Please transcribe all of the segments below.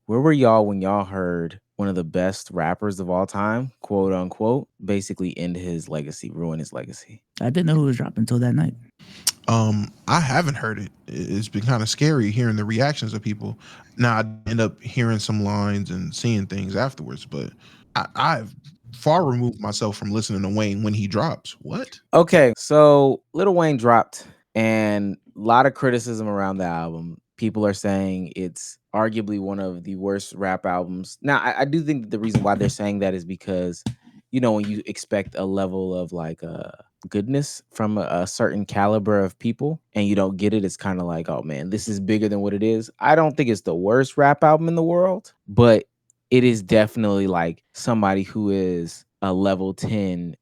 Where were y'all when y'all heard one of the best rappers of all time, quote unquote, basically end his legacy, ruin his legacy? I didn't know who was dropping until that night. I haven't heard it. It's been kind of scary hearing the reactions of people. Now I end up hearing some lines and seeing things afterwards, but I've far removed myself from listening to Wayne when he drops. What? Okay, so Lil Wayne dropped, and a lot of criticism around the album. People are saying it's arguably one of the worst rap albums. Now, I do think that the reason why they're saying that is because, when you expect a level of like goodness from a certain caliber of people and you don't get it, it's kind of like, oh man, this is bigger than what it is. I don't think it's the worst rap album in the world, but it is definitely like somebody who is a level 10,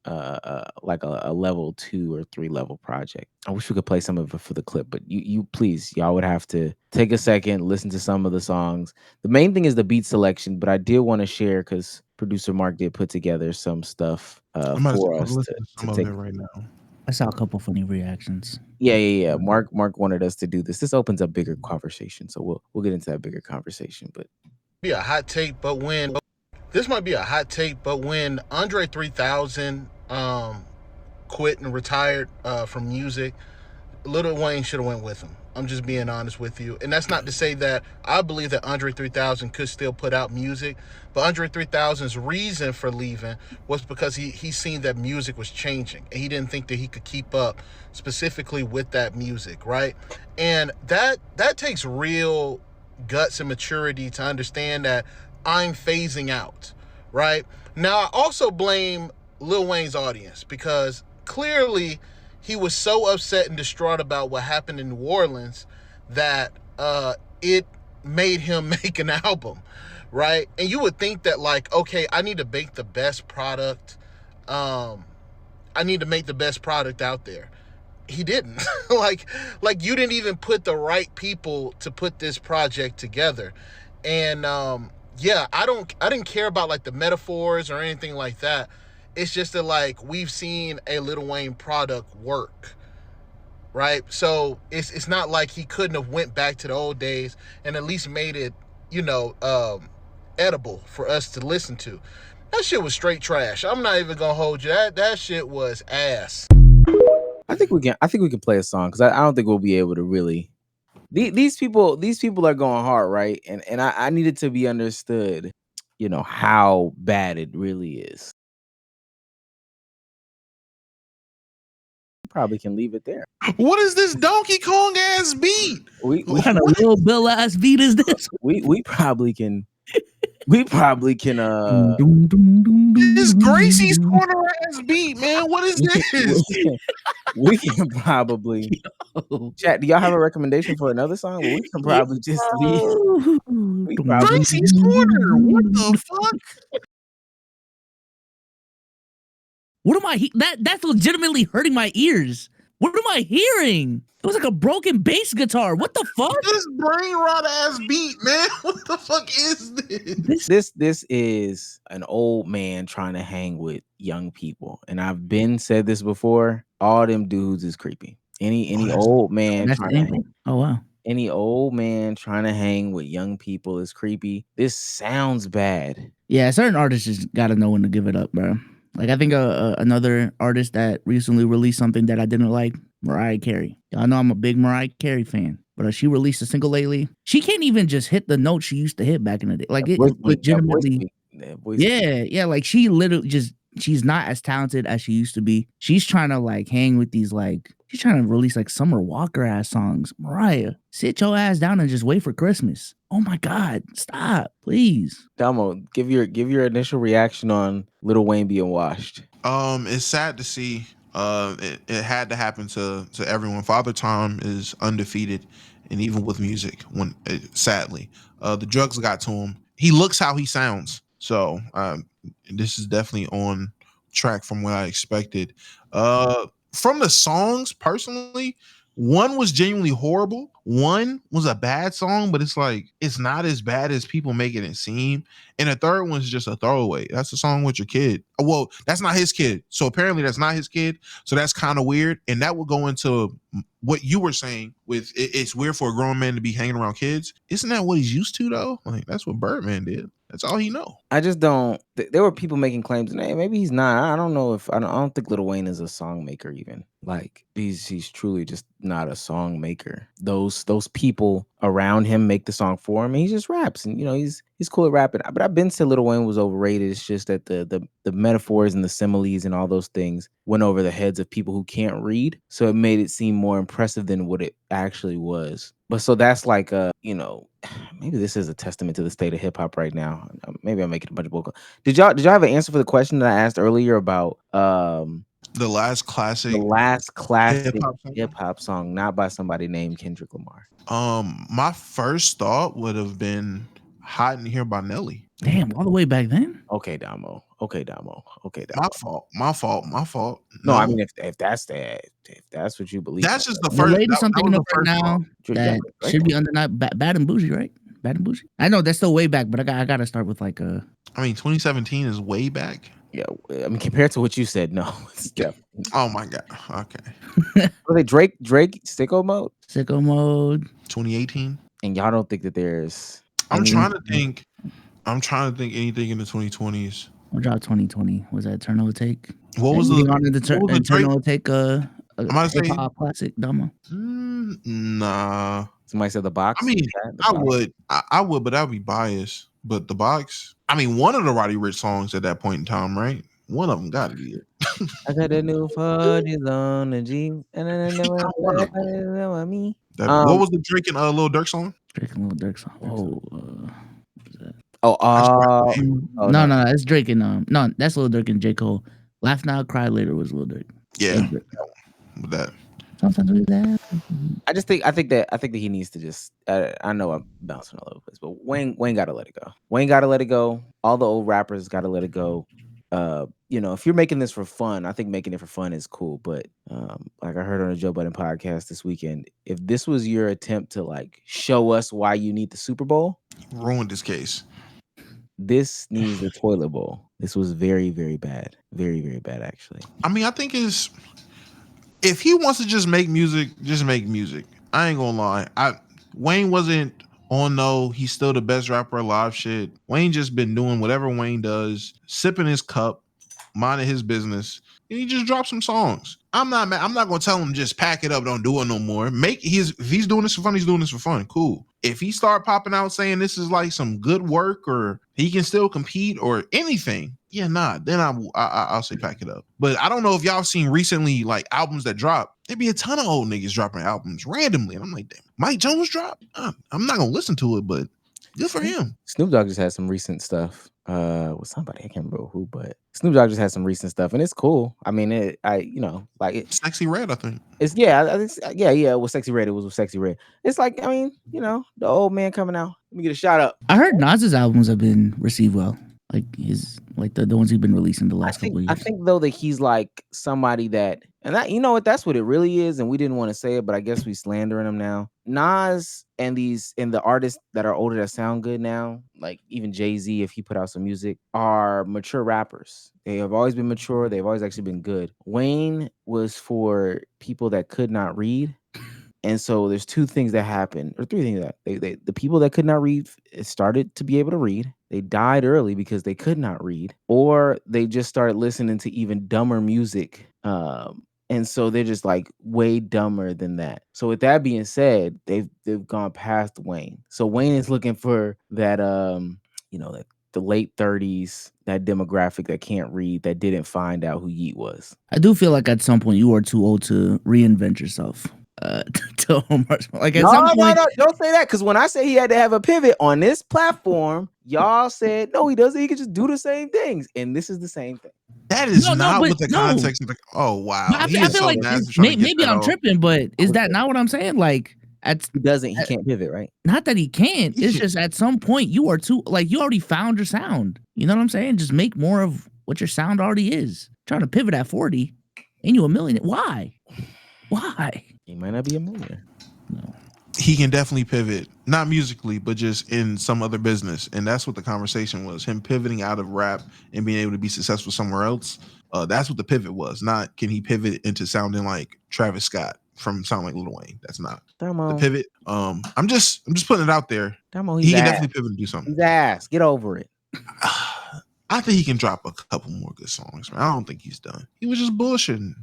like a level 2 or 3 level project. I wish we could play some of it for the clip, but you please, y'all would have to take a second, listen to some of the songs. The main thing is the beat selection, but I did want to share because producer Mark did put together some stuff I'm about to say, for I'm us listening to some of take. it right now. I saw a couple funny reactions. Yeah. Mark wanted us to do this. This opens up bigger conversation, so we'll get into that bigger conversation. But be a hot take, but when this might be a hot take, but when Andre 3000 quit and retired from music, Lil Wayne should have went with him. I'm just being honest with you. And that's not to say that I believe that Andre 3000 could still put out music, but Andre 3000's reason for leaving was because he seen that music was changing and he didn't think that he could keep up specifically with that music, right? And that takes real guts and maturity to understand that I'm phasing out, right? Now, I also blame Lil Wayne's audience because clearly he was so upset and distraught about what happened in New Orleans that it made him make an album, right? And you would think that, like, okay, I need to make the best product. I need to make the best product out there. He didn't. like you didn't even put the right people to put this project together. And yeah, I didn't care about like the metaphors or anything like that. It's just that like we've seen a Lil Wayne product work, right? So it's not like he couldn't have went back to the old days and at least made it, edible for us to listen to. That shit was straight trash. I'm not even gonna hold you. That shit was ass. I think we can play a song because I don't think we'll be able to really. These people are going hard, right? And I need it to be understood, how bad it really is. Probably can leave it there. What is this Donkey Kong ass beat? What kind of Lil Bill ass beat is this? We probably can. We probably can. This Gracie's Corner ass beat, man. What is this? We can probably. Chat, do y'all have a recommendation for another song? Well, we can probably just leave. Gracie's Corner. What the fuck? What am I? That's legitimately hurting my ears. What am I hearing? It was like a broken bass guitar. What the fuck? This brain rot ass beat, man. What the fuck is this? This is an old man trying to hang with young people, and I've said this before. All them dudes is creepy. Any old man trying to hang. Oh wow. Any old man trying to hang with young people is creepy. This sounds bad. Yeah, certain artists just gotta know when to give it up, bro. Like I think another artist that recently released something that I didn't like, Mariah Carey. Y'all know I'm a big Mariah Carey fan, but she released a single lately. She can't even just hit the note she used to hit back in the day. Like it legitimately. Yeah. Like she literally she's not as talented as she used to be. She's trying to like hang with these like. She's trying to release like Summer Walker ass songs. Mariah, sit your ass down and just wait for Christmas. Oh my God, stop, please. Dalmo, give your initial reaction on Lil Wayne being washed. It's sad to see. It had to happen to everyone. Father Time is undefeated, and even with music, sadly, the drugs got to him. He looks how he sounds. So this is definitely on track from what I expected. From the songs, personally, One was genuinely horrible. One was a bad song, but it's like it's not as bad as people making it seem. And the third one's just a throwaway. That's a song with your kid. Well, that's not his kid. So apparently that's not his kid. So that's kind of weird. And that will go into what you were saying with it's weird for a grown man to be hanging around kids. Isn't that what he's used to though? Like that's what Birdman did. That's all he know. I just don't. There were people making claims, and hey, maybe he's not. I don't know if I don't think Lil Wayne is a song maker. Even like he's truly just not a song maker. Those people around him make the song for him, and he just raps. And he's cool at rapping. But I've been said Lil Wayne was overrated. It's just that the metaphors and the similes and all those things went over the heads of people who can't read, so it made it seem more impressive than what it actually was. But so that's like maybe this is a testament to the state of hip hop right now. Maybe I'm making a bunch of bull. Did y'all have an answer for the question that I asked earlier about the last classic hip hop song, not by somebody named Kendrick Lamar? My first thought would have been "Hot in Here" by Nelly. Damn, all the way back then. Okay, Damo. My fault. No, I mean if that's what you believe, that's just the The first. latest That something was up the right first now thought. that should be under Bad and Bougie, right? Bad and Bougie. I know that's still way back, but I gotta start with like a. I mean, 2017 is way back. Yeah, I mean compared to what you said, no. It's definitely. Oh my god. Okay. Was it Drake Sicko Mode? Sicko Mode. 2018. And y'all don't think that there's? I'm trying to think anything in the 2020s. What dropped 2020? Was that Eternal Take? What was Anything the on the Eternal Take? I say hip-hop classic, Damo. Nah. Somebody said The Box. I mean, The I Box? would, but that would be biased. But The Box, I mean, one of the Roddy Ricch songs at that point in time, right? One of them got to be it. I got the new 40s on the Jeep, and then I know me. What was the Drake and Lil Durk song? Drake and Lil Durk song. What was that? No, it's Drake and no, that's Lil Durk and J. Cole. Laugh Now, Cry Later was Lil Durk. Yeah, And that one. With that. Sometimes we laugh. I think that he needs to just. I know I'm bouncing all over the place, but Wayne got to let it go. Wayne got to let it go. All the old rappers got to let it go. If you're making this for fun, I think making it for fun is cool. But like I heard on a Joe Budden podcast this weekend, if this was your attempt to like show us why you need the Super Bowl, You ruined this case. this needs the toilet bowl. This was very, very bad. Very, very bad, actually. I mean, I think if he wants to just make music, just make music. I ain't gonna lie. Wayne wasn't on no, he's still the best rapper alive shit. Wayne just been doing whatever Wayne does, sipping his cup, minding his business, and he just dropped some songs. I'm not gonna tell him just pack it up, don't do it no more. If he's doing this for fun, he's doing this for fun. Cool. If he start popping out saying this is like some good work or he can still compete or anything, then I'll say pack it up. But I don't know if y'all seen recently like albums that drop. There be a ton of old niggas dropping albums randomly, and I'm like, damn, Mike Jones dropped. I'm not gonna listen to it, but good for him. Snoop Dogg just had some recent stuff. With somebody, I can't remember who, but Snoop Dogg just had some recent stuff, and it's cool. I mean, Sexy Red, I think. It's yeah. With Sexy Red, it was with Sexy Red. It's like, I mean, the old man coming out. Let me get a shout out. I heard Nas's albums have been received well. Like the ones he's been releasing the last couple of years. I think though that he's like somebody that, and that that's what it really is. And we didn't want to say it, but I guess we slandering him now. Nas and the artists that are older that sound good now, like even Jay-Z, if he put out some music, are mature rappers. They have always been mature. They've always actually been good. Wayne was for people that could not read. And so there's two things that happened, or three things that the people that could not read started to be able to read. They died early because they could not read, or they just started listening to even dumber music. And so they're just like way dumber than that. So with that being said, they've gone past Wayne. So Wayne is looking for that, that the late 30s, that demographic that can't read, that didn't find out who Yeat was. I do feel like at some point you are too old to reinvent yourself. To Omar, like at some point, No, don't say that, because when I say he had to have a pivot on this platform, y'all said no, he doesn't. He can just do the same things, and this is the same thing. That is not what the context of the. Oh wow, I feel like maybe I'm tripping, but is that not what I'm saying? Like, he can't pivot, right? Not that he can't. It's just at some point you are too, like, you already found your sound. You know what I'm saying? Just make more of what your sound already is. Trying to pivot at 40, ain't you a millionaire? Why? He might not be a millionaire. No. He can definitely pivot, not musically, but just in some other business. And that's what the conversation was, him pivoting out of rap and being able to be successful somewhere else. That's what the pivot was, not can he pivot into sounding like Travis Scott from sound like Lil Wayne. That's not Damo, the pivot. I'm just putting it out there. Damo, He he's can ass. definitely pivot and do something. He's ass. Get over it. I think he can drop a couple more good songs, man. I don't think he's done. He was just bullshitting.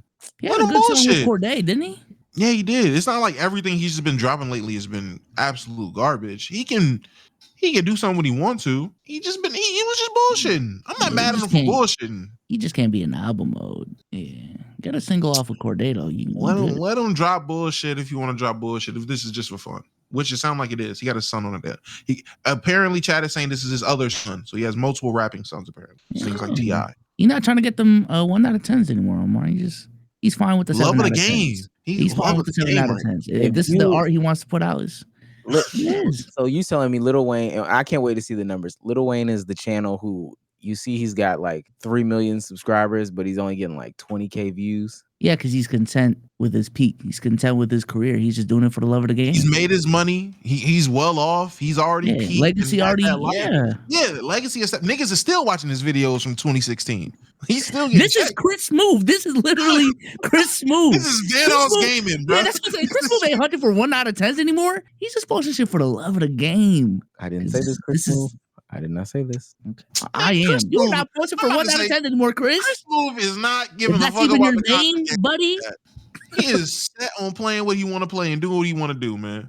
He had What a a good song with bullshit. Cordae, didn't he? Yeah, he did. It's not like everything he's just been dropping lately has been absolute garbage. He can do something when he wants to. He was just bullshitting. I'm not Yeah, mad he at him just for can't- bullshitting. He just can't be in album mode. Yeah. Get a single off of Cordae, though. Let him drop bullshit if you want to drop bullshit. If this is just for fun, which it sounds like it is. He got his son on it there. He apparently Chad is saying this is his other son, so he has multiple rapping sons apparently. Things like T.I. He's not trying to get them 1 out of 10s anymore, Omar. He's fine with the 7 Love of out the of game. 10s. He's fine with the 7 out of 10s. If this is the art he wants to put out, he is. So you telling me Lil Wayne? And I can't wait to see the numbers. Lil Wayne is the channel who you see he's got like 3 million subscribers, but he's only getting like 20K views. Yeah, because he's content with his peak. He's content with his career. He's just doing it for the love of the game. He's made his money. He's well off. He's already peaked. Legacy and already. that life. Yeah. The legacy is niggas are still watching his videos from 2016. He's still getting This is Chris Smooth. This is literally Chris Smooth. This is Vanos gaming, bro. Yeah, that's what I'm saying. Chris Smooth ain't hunting for 1 out of 10s anymore. He's just posting shit for the love of the game. I didn't say this, Chris. I did not say this. I am. Chris You're Smooth- not posting for I'm 1 about out to of say, 10 anymore, Chris. Chris Move is not giving Is a that fuck even about your the name, content. buddy? He is set on playing what he want to play and doing what he want to do, man.